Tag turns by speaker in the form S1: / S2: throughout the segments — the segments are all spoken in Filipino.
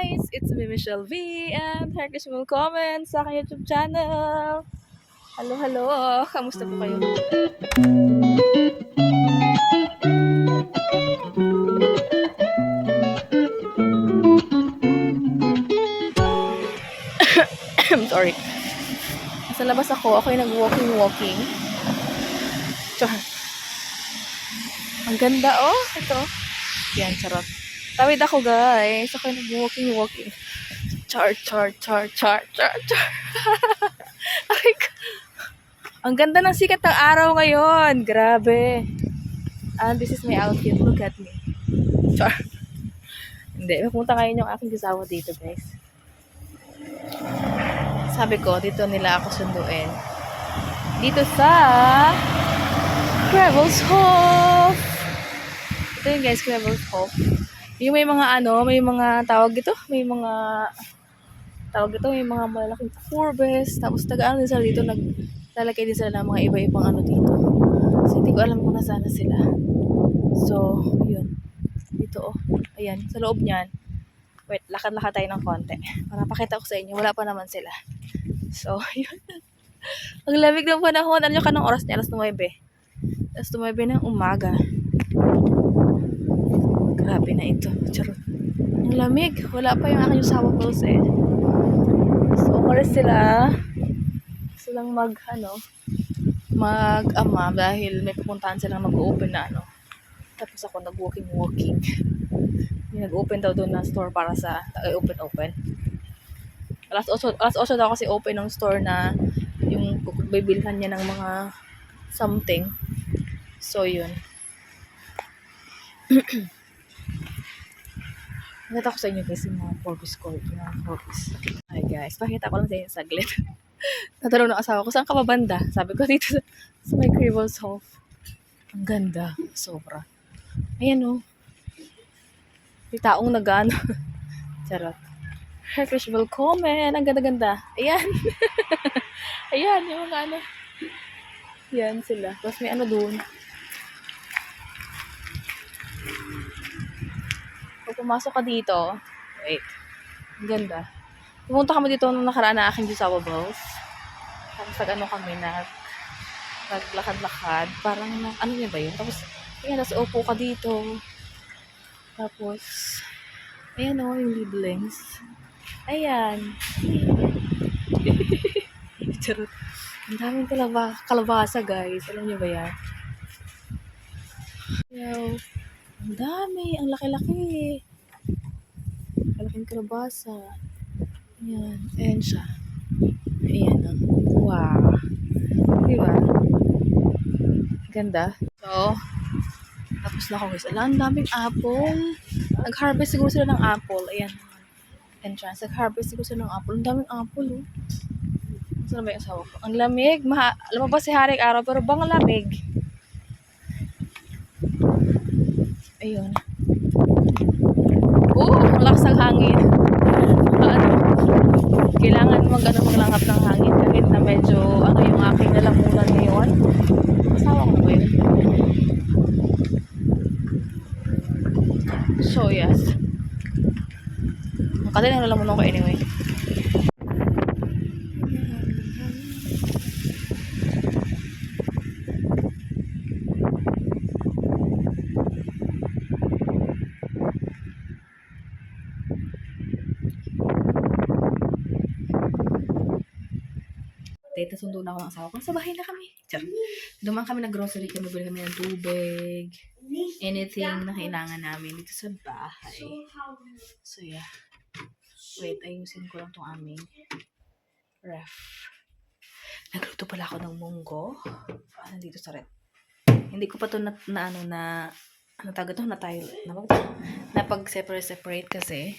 S1: guys! It's me, Michelle V. And Herkish will comment sa aking YouTube channel. Hello, hello! Kamusta po kayo? I'm sorry. Nasa labas ako. Ako yung nag-walking. Char. Ang ganda, oh. Ito. Yan, charot. Tawid ako, guys. Ako yung nag-walking. Char. Aray ko. Ang ganda ng sikat ng araw ngayon. Grabe. And this is my outfit. Look at me. Char. Hindi. Pupunta ngayon yung aking kasawa dito, guys. Sabi ko, dito nila ako sunduin. Dito sa Grebelshof. Ito yung guys, Grebelshof. Yung may mga may mga tawag dito. May mga malaking kurbes. Tapos tagaan din sila dito. Naglalagay din sila ng mga iba-ibang dito. So, hindi ko alam kung nasaan na sila. So, yun. Dito, oh. Ayan, sa loob niyan. Wait, lakad-lakad tayo ng konti. Para pakita ko sa inyo, wala pa naman sila. So, yun. Ang lamig ng panahon. Ano yung kanong oras niya? Alas 9. Alas 9 ng umaga. Grabe na ito. Charot. Ang lamig. Wala pa yung aking usawa pulse eh. So, umalis sila. Silang mag-ama dahil may pupuntahan silang mag-open na Tapos ako nag-walking. Nag-open daw doon na store para sa open. Alas 8 daw kasi open ng store na yung bibilhan niya ng mga something. So, yun. Nakita ko sa inyo guys yung mga Forbes ko. Hi guys, pakita ko lang sa inyo saglit. Natanong ng asawa ko, saan ka babanda? Sabi ko dito sa may Grebelshof. Ang ganda. Sobra. Ayan o. May taong nag-ano. Charot. Herkish will comment. Ang ganda-ganda. Ayan. Ayan, yung mga Yan sila. Tapos may doon. Pag pumasok ka dito, wait. Ang ganda. Pumunta kami dito nung nakaraan na aking Jusawa Balls. Tapos kami naglakad-lakad. Parang, niya ba yun? Tapos, ayan, nasa upo ka dito. Tapos, ayan o, yung labelings. Ayan. Charot. Ang daming kalabasa, guys. Alam niyo ba yan? Ang dami. Ang laki-laki. Malaking kalabasa. Ayan. Ayan siya. Ayan o. Wow. Diba? Ganda. So, tapos na ako guys. Ang daming apple. Nag-harvest siguro sila ng apple. Ayan. Entrance. Nag-harvest siguro sila ng apple. Ang daming apple oh. Saan ba yung asawa ko? Ang lamig. Lumabas si Haring araw pero bang lamig. Ayun. Ang lakas ng hangin. Kailangan maglanghap ng hangin kahit na medyo yung aking lalamunan ngayon. Asawa ko ba yun? So, yes. Kasi nalalamunan ko anyway. Tapos sundo na ako ng asawa ko. Sa bahay na kami. Dumaan kami nag-grocery. Bili kami ng tubig. Anything na kailangan namin dito sa bahay. So, yeah. Wait, ayusin ko lang itong aming ref. Nagluto pala ako ng munggo. Nandito sa ref. Hindi ko pa ito napag-separate kasi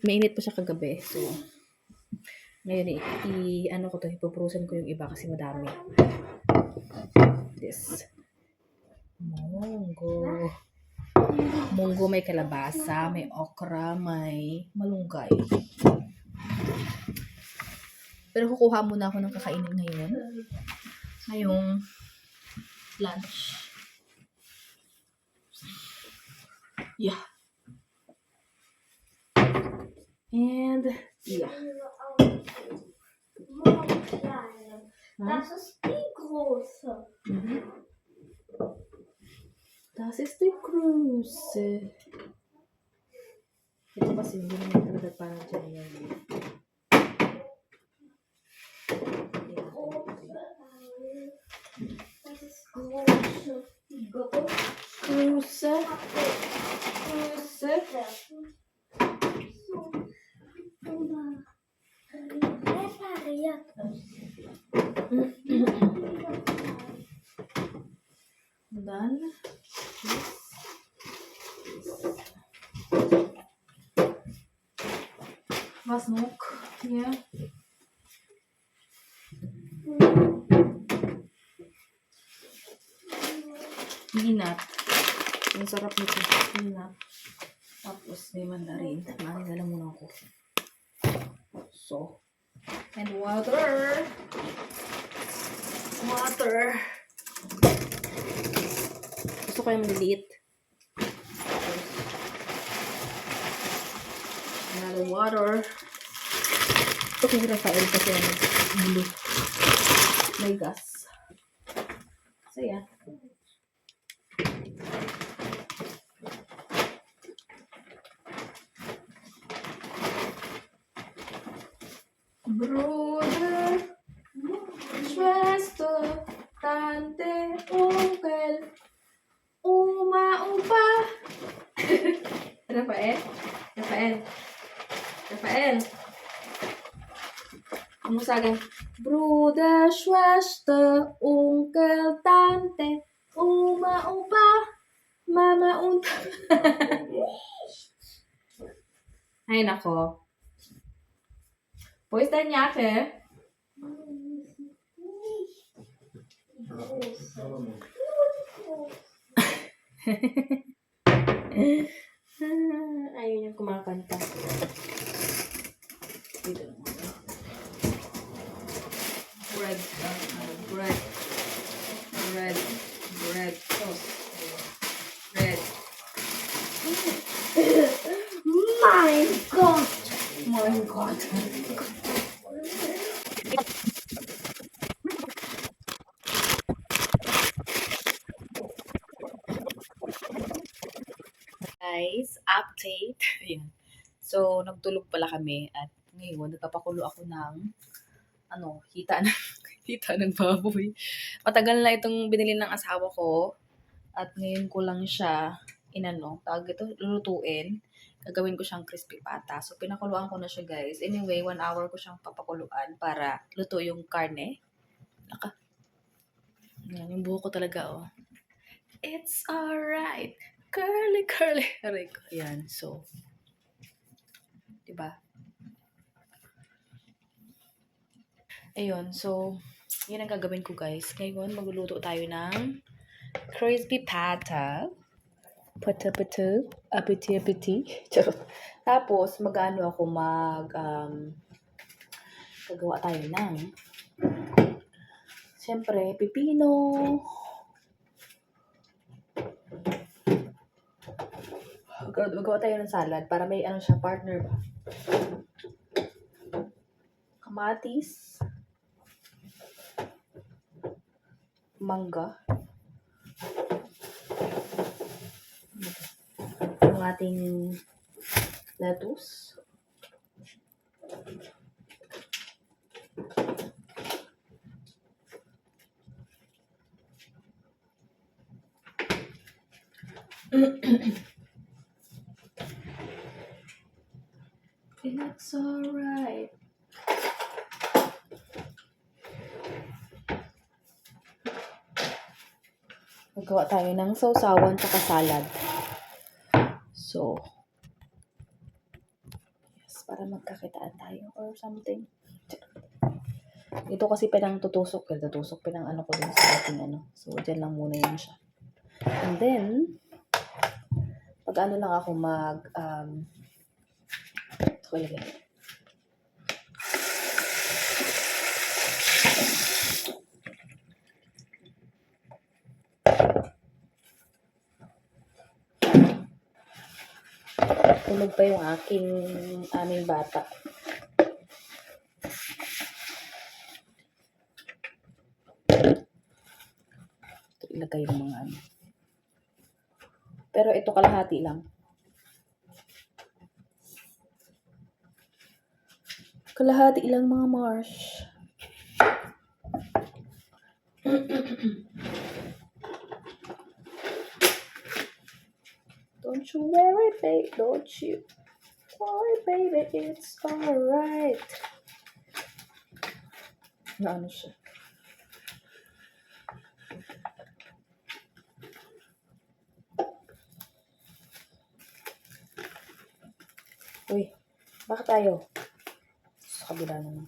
S1: mainit pa siya kagabi. So, ngayon ipupurusan ko yung iba kasi madami. This. Munggo may kalabasa, may okra, may malunggay. Pero kukuha muna ako ng kakainin ngayon. Ngayong lunch. Yeah. And, ja.
S2: Das ist die große.
S1: Mhm. Das ist die Größe. Ito kasi hindi naman talaga parang dyan yan.
S2: Das ist große.
S1: Größe. Größe.
S2: Repariert es.
S1: Und dann was noch hier? Peanut. Ang sarap nito. Peanut. Tapos may mandarin. Maring alam muna ako. So. And water. Water. Gusto ko yung maliliit. Another water. Okay, Rafael kasi ano. Blue. May gas. So, yeah. Bruder, Schwester, Tante, Onkel, Oma, Opa. Rafael? Rafael? Rafael? Kamusta ka? Bruder, Schwester, Onkel, Tante, Oma, Opa, Mama und... Ay, nako. Wo ist deine Jacke? Ayaw niya kumakanta. Dito lang. Bread. Bread. Bread. Bread. Toast. Bread.
S2: Mein Gott.
S1: My God. Guys, update. Ayan. So, nagtulog pala kami at ngayon nagpapakulo ako ng hita ng hita ng baboy. Matagal na itong binili ng asawa ko at ngayon ko lang siya tawag ito, lulutuin. Gagawin ko siyang crispy pata. So, pinakuluan ko na siya, guys. Anyway, 1 hour ko siyang papakuluan para luto yung karne. Yan, yung buho ko talaga, oh. It's alright. Curly, curly. Aray ko. Ayan, so. Diba? Ayun, so, yun ang gagawin ko, guys. Ngayon, magluluto tayo ng crispy pata. Pata-pata. Apiti-apiti. Charot. Tapos, gagawa tayo ng, siyempre, pipino. Magawa tayo ng salad para may siya, partner ba? Kamatis. Mangga. Yung ating lettuce. And it's alright. Magawa tayo ng sausawan tsaka salad. So, yes, para magkakitaan tayo or something. Ito kasi tutusok pinang ko dun sa ating So, dyan lang muna yun siya. And then, pag lang ako ito ko ilagay. Tulog pa yung aming bata. Ito ilagay yung mga ano. Pero ito kalahati lang. Kalahati lang mga Mars. Don't you worry, babe. Don't you worry, baby. It's alright. Na ano siya? Uy, bakit tayo? Sa kabila naman.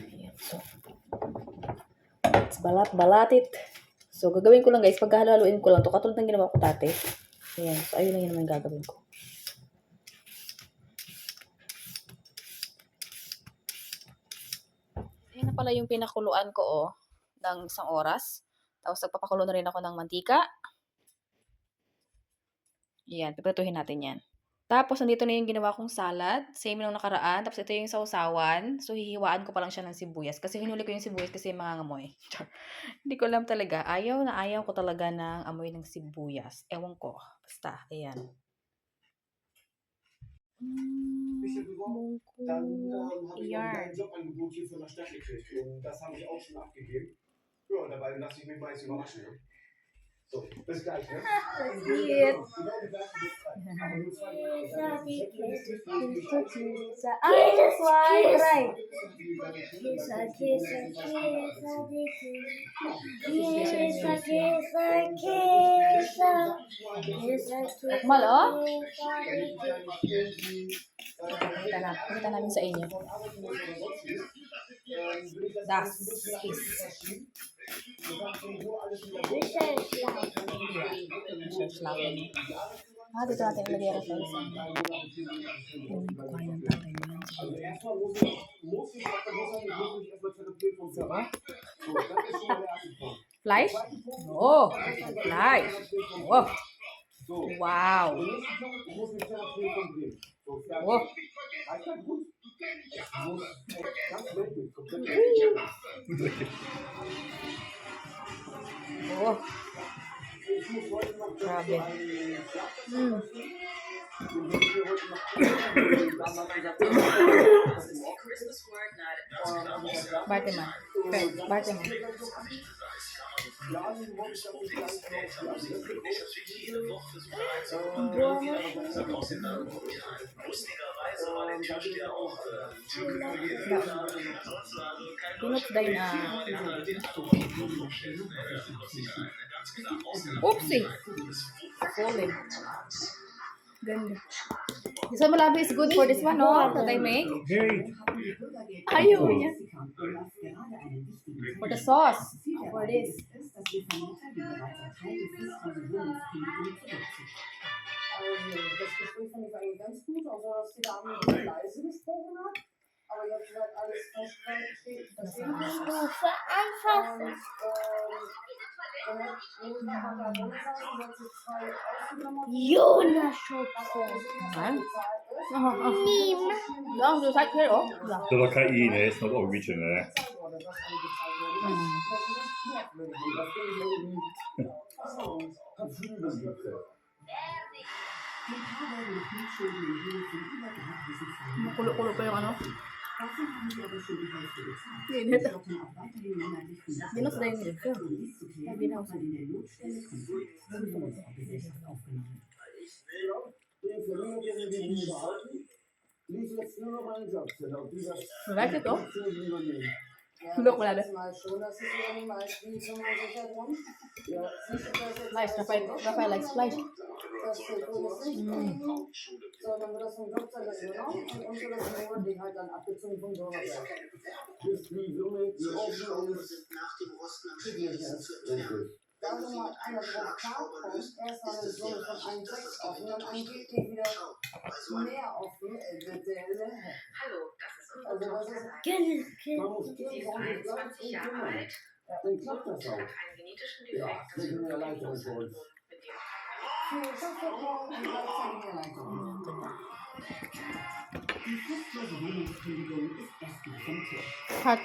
S1: Ayan, so, let's balat it. So, gagawin ko lang guys, pagkahalo-haluin ko lang to katulad ng ginawa ko dati. Ayan, so ayun lang yun naman gagawin ko. Ayan na pala yung pinakuluan ko, oh, ng 1 oras. Tapos, nagpapakulo na rin ako ng mantika. Ayan, piprituhin natin yan. Tapos, nandito na yung ginawa kong salad. Same nung nakaraan. Tapos, ito yung sausawan. So, hihiwaan ko pa lang siya ng sibuyas. Kasi hinuli ko yung sibuyas kasi mangangamoy. Hindi ko alam talaga. Ayaw na ayaw ko talaga ng amoy ng sibuyas. Ewan ko. Basta, ayan.
S3: Dann habe ich noch ein Jobangebot hier von der Stadt gekriegt und das habe ich auch schon abgegeben. Ja, dabei lasse ich mich mal jetzt überraschen. Ne? So, bis gleich. Ne?
S2: Das
S3: Genau
S2: geht.
S3: die gleiche Uhrzeit. Aber nur 2 Minuten.
S2: Käse,
S1: 1, 2, 3.
S2: Käse, Käse, Käse.
S1: Mal, oh.
S2: Käse,
S1: Pakita namin sa inyo. Das is. Schlafen. Dito natin ilagay ang rice. Kukain ng tatay mo lang.
S3: Also erstmal muss ich erstmal therapiert vom
S1: So,
S3: Sinn. So, das ist schon mal der erste Punkt.
S1: Fleisch? Oh, Fleisch. Oh,
S3: So,
S1: wow.
S3: der nächste Punkt, ich muss mich therapieren vom Drehen. So, fertig.
S1: Oh,
S3: Reicht das gut? Es muss ganz wirklich komplett
S1: oh.
S3: Ich muss heute noch
S1: Grabe.
S3: einen
S1: Mm.
S3: Den will ich hier heute noch damals gesagt, das ist auch
S1: Barteman. Okay, Barteman.
S3: Planen wollte ich, dass ich gleich noch die Adresse
S1: Pinot day na. Oopsie. Falling. Ganda. This one malabi is good for this one, no? That I make. Ayaw niya. For the sauce. For this.
S4: Also, das Gespräch fand ich eigentlich ganz gut, also dass die Dame ein bisschen leise gesprochen hat. Aber jetzt soweit alles verstehen.
S2: Stufe anfassen.
S4: Dann hat Rosa da drin saß und hat sich 2 ausgenommen.
S2: Jonas Schubse.
S1: Huh? Don't do that here, oh. Yeah.
S5: So Lokain, it's not original.
S1: Kulo-kulo pa yung ano. Init. Binos na yun. Binaw. Like it, oh. Look, wala na. Nice, Rafael likes fleisch.
S4: So, dann wird das vom Doktor das übernommen und uns wird das Ding halt dann abgezogen vom Bürgerberg. da so mal einer drauf klarkommt, erst war eine Summe von 1,6 offen, dann angeblich wieder mehr offen,
S6: Hallo, das ist unsere
S4: Also das ist
S6: Tochter.
S2: Gilles Kind.
S3: Man muss
S6: Sie ist
S3: irgendwann gleich
S6: 21 Jahre
S3: kümmern.
S6: alt
S3: Dann klappt das
S6: und
S3: auch.
S6: hat einen genetischen
S3: Ja,
S6: Defekt
S3: das ist eine
S6: des
S3: Erleichterung für uns.
S6: Syndrom, mit dem
S4: viel Stoffverbrauch und gleichzeitig Erleichterung.
S7: Die fruchtlose Hohnbefriedigung ist erstmal vom Tisch.
S1: Hat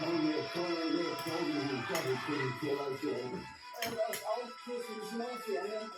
S3: Tausende Double-Position.
S4: Das Aufküssen des Mafia, ne?